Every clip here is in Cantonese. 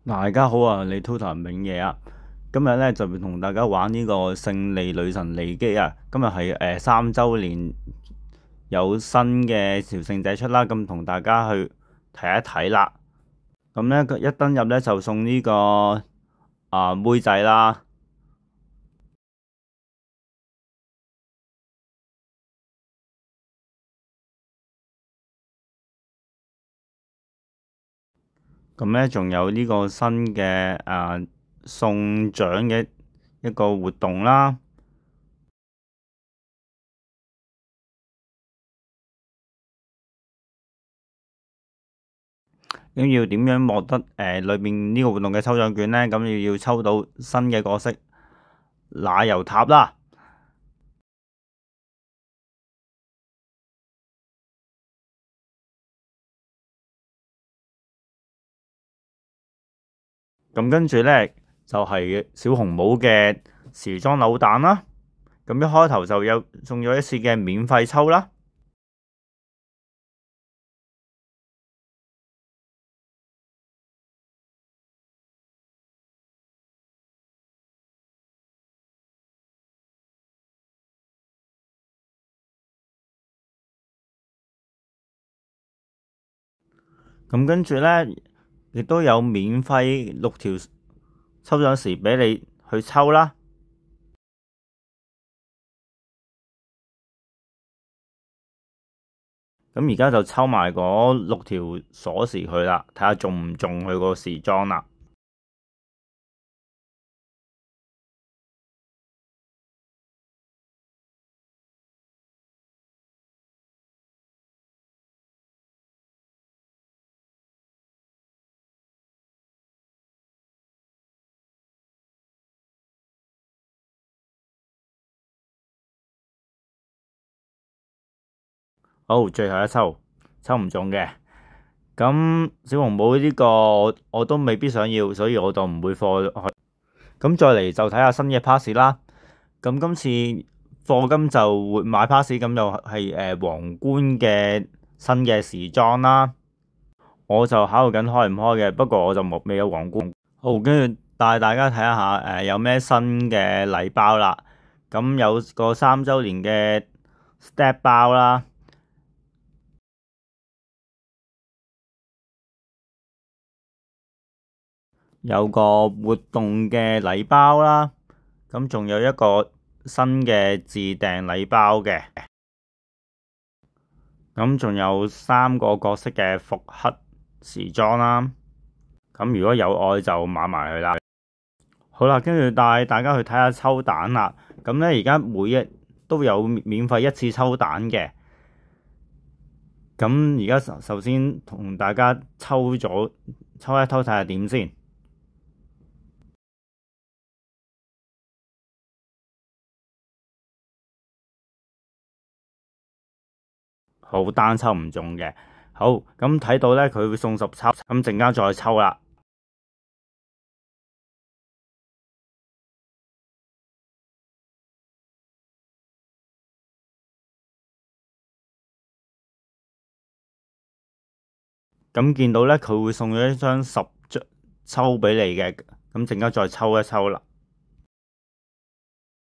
大家好啊，你 Tutor 永嘢啊，今日咧就會同大家玩呢個勝利女神利基啊。今日係3週年有新嘅朝聖者出啦，咁同大家去睇一睇啦。咁咧一登入咧就送呢個妹仔啦。咁咧仲有呢個新嘅送獎嘅一個活動啦。咁要點樣獲得裏面呢個活動嘅抽獎券呢？咁要抽到新嘅角色奶油塔啦。咁跟住呢，就係小紅帽嘅時裝扭蛋啦。咁一開頭就有送咗一次嘅免費抽啦。咁跟住呢，亦都有免費6條抽獎匙俾你去抽啦。咁而家就抽埋嗰6條鎖匙去啦，睇下中唔中佢個時裝啦。好，最後一抽，抽唔中嘅。咁小紅帽呢個我都未必想要，所以我就唔會放。咁再嚟就睇下新嘅 pass 啦。咁今次課金就會買 pass，咁又係皇冠嘅新嘅時裝啦。我就考慮緊開唔開嘅，不過我就未有皇冠。好，跟住帶大家睇下有咩新嘅禮包啦。咁有個3週年嘅 step 包啦。有個活動嘅禮包啦，咁仲有一個新嘅自訂禮包嘅，咁仲有3個角色嘅復刻時裝啦，咁如果有愛就買埋佢啦。好啦，跟住帶大家去睇下抽蛋啦，咁咧而家每日都有免費1次抽蛋嘅，咁而家首先同大家抽一抽睇下點先。好，單抽唔中嘅。好，咁睇到咧，佢會送10抽，咁陣間再抽啦。咁見到咧，佢會送咗一張10張抽俾你嘅，咁陣間再抽一抽啦。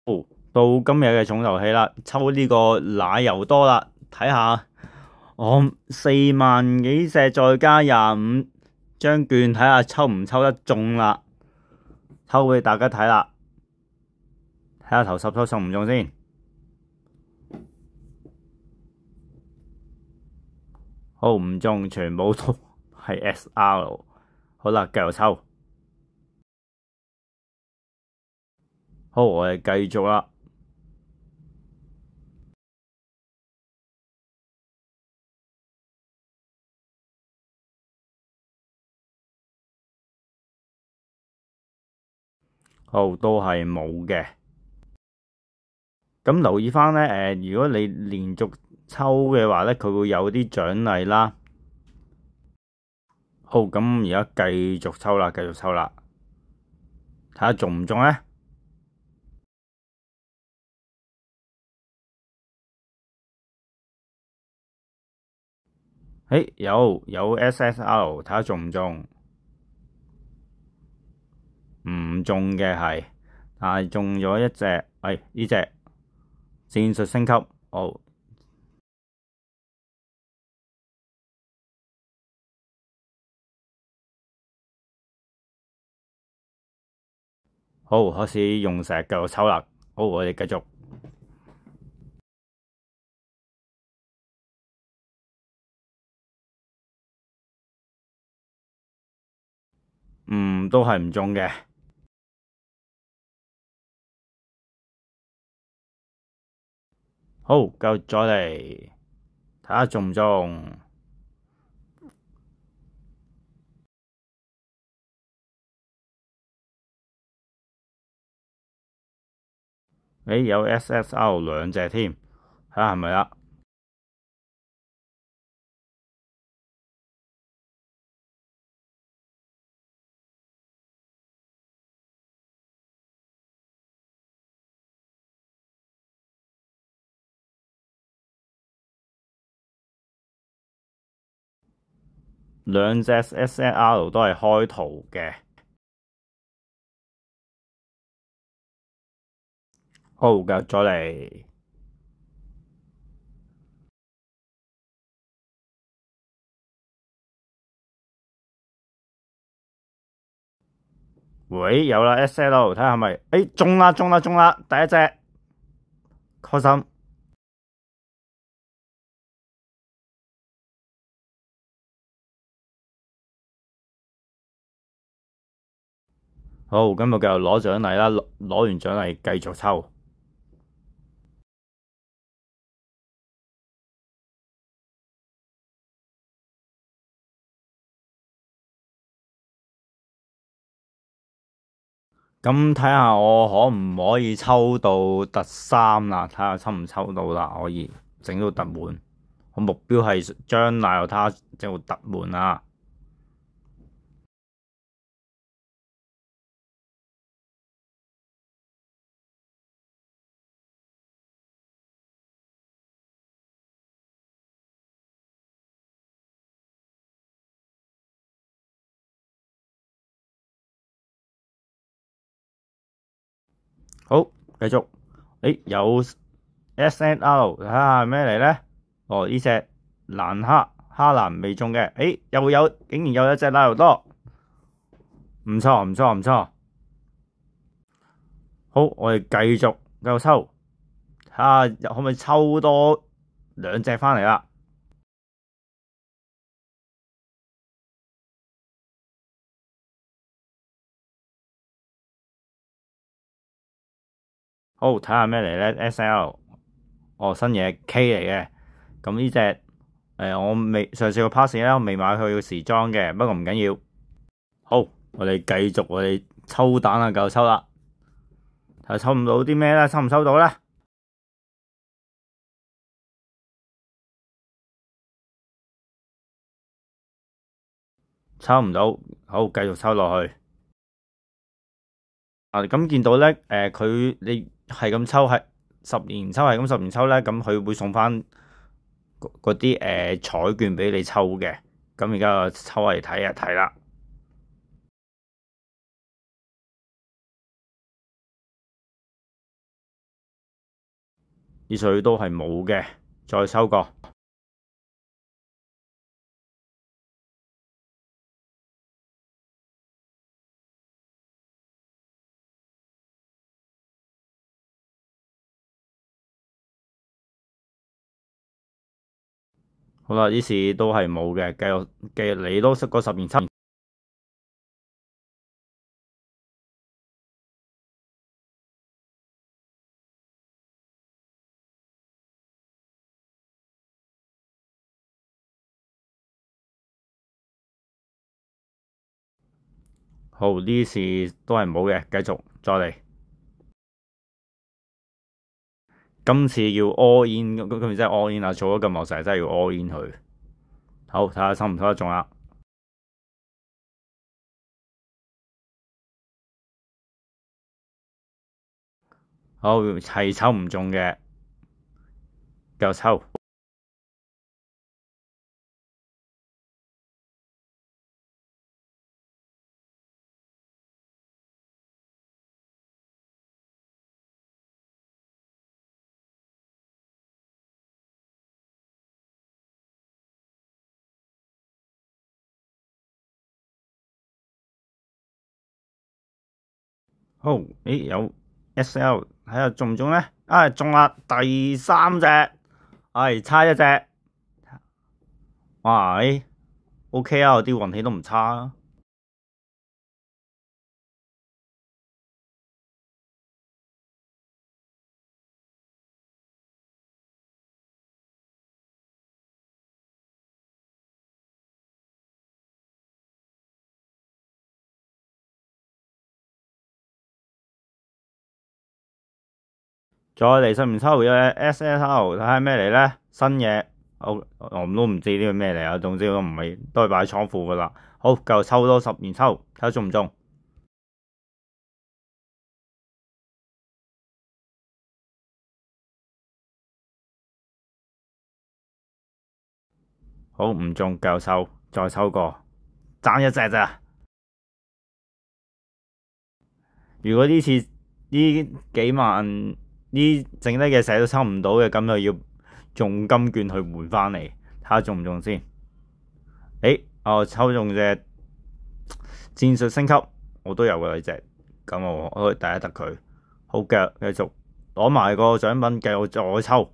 好，到今日嘅重頭戲啦，抽呢個奶油多啦，睇下我4萬幾隻再加25張券，睇下抽唔抽得中啦。抽俾大家睇啦，睇下頭10抽中唔中先。好，唔中，全部都係 SR。好啦，繼續抽。好，我哋繼續啦。好，都係冇嘅。咁留意翻咧，如果你連續抽嘅話咧，佢會有啲獎勵啦。好，咁而家繼續抽啦，繼續抽啦，睇下中唔中咧？誒，有 SSR，睇下中唔中？唔中嘅係，但係中咗一隻，呢隻戰術升級，好，開始用石繼續抽啦。好，我哋繼續。都係唔中嘅。好，繼續再嚟，睇下中唔中。有 SSR 兩隻添，睇下係咪啦。兩隻 SSR 都係開圖嘅。好，繼續再嚟。有啦 SSR，睇下係咪？中啦，中啦，中啦！第一隻，開心。好，今日繼續攞獎勵啦，攞完獎勵繼續抽。咁睇下我可唔可以抽到特3啦？睇下抽唔抽到啦，可以整到特滿。我目標係將奶油他整到特滿啊！好，繼續。有 SNL，睇下係咩嚟咧？呢隻蘭哈蘭未中嘅。竟然有一隻奶油多，唔錯唔錯唔錯。好，我哋繼續抽，睇下可唔可以抽多兩隻返嚟啦。好，睇下咩嚟咧？SL，新嘢 K 嚟嘅。咁呢隻我未上次個 pass 咧，我未買佢個時裝嘅，不過唔緊要。好，我哋繼續我哋抽蛋啊，夠抽啦。睇下抽唔到啲咩咧？抽唔抽到咧？抽唔到。好，繼續抽落去。咁見到咧，你係咁抽，係10年抽，係咁10年抽咧，咁佢會送翻嗰啲彩券俾你抽嘅。咁而家抽嚟睇一睇啦。啲水都係冇嘅，再抽過。好啦，呢次都係冇嘅，繼續你都識嗰10年抽。好，呢次都係冇嘅，繼續再嚟。今次要 all in，今次真係 all in 啦！做咗咁耐，成日真係要 all in 佢。好，睇下抽唔抽得中啦。好，係抽唔中嘅，繼續抽。好，咦有 SL 睇下中唔中咧？啊中啦，第3隻，差一隻。哇OK 啊，我啲運氣都唔差啊。再嚟新年抽嘅 SSR 睇下咩嚟咧？新嘢，我都唔知呢個咩嚟啊，總之我唔係都係擺喺倉庫噶啦。好，繼續抽多10年抽，睇下中唔中。好唔中，繼續抽，再抽過，爭一隻咋？如果呢次呢幾萬呢剩低嘅石都抽唔到嘅，咁就要用金券去換翻嚟，睇下中唔中先。抽中隻戰術升級，我都有㗎呢隻，咁我可以第一得佢。好嘅，繼續攞埋個獎品，繼續再抽。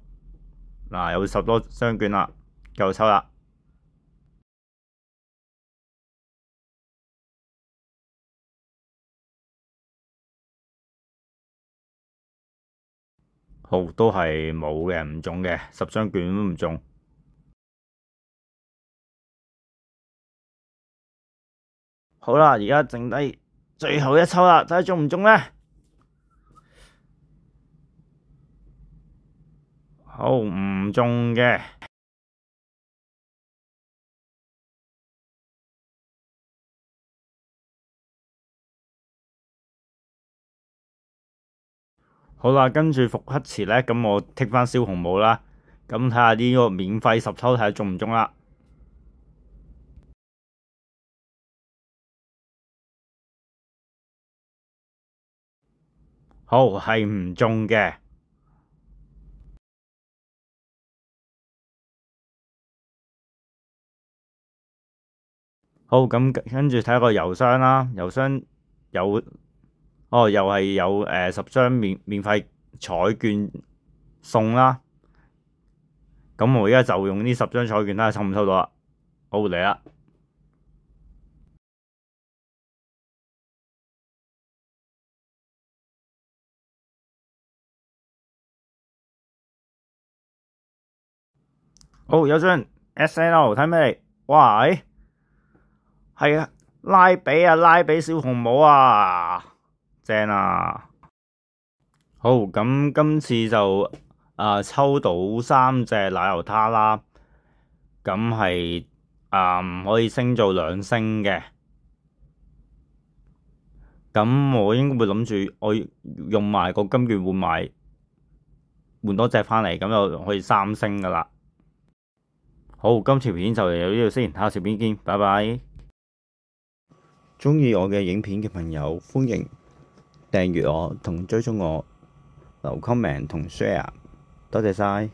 嗱，有10多張券啦，繼續抽啦。好，都係冇嘅，唔中嘅，10張券都唔中。好啦，而家剩低最後一抽啦，睇下中唔中咧？好，唔中嘅。好啦，跟住復刻池咧，咁我剔翻小紅帽啦，咁睇下呢個免費10抽睇下中唔中啦。好，係唔中嘅。好，咁跟住睇個郵箱啦，郵箱有又係有10張免費彩券送啦。咁我而家就用呢10張彩券睇下抽唔抽到啦。好，嚟啦。好，有張 SNL 睇咩嚟？哇，係啊，拉比小紅帽啊，正啊！好，咁今次就抽到3隻奶油他啦，咁係可以升做2星嘅。咁我應該會諗住我用埋個金券換多隻翻嚟，咁就可以3星噶啦。好，今條片就嚟到呢度先，下條片見，拜拜。鍾意我嘅影片嘅朋友，歡迎訂閱我同追蹤我，留 comment 同 share，多謝晒。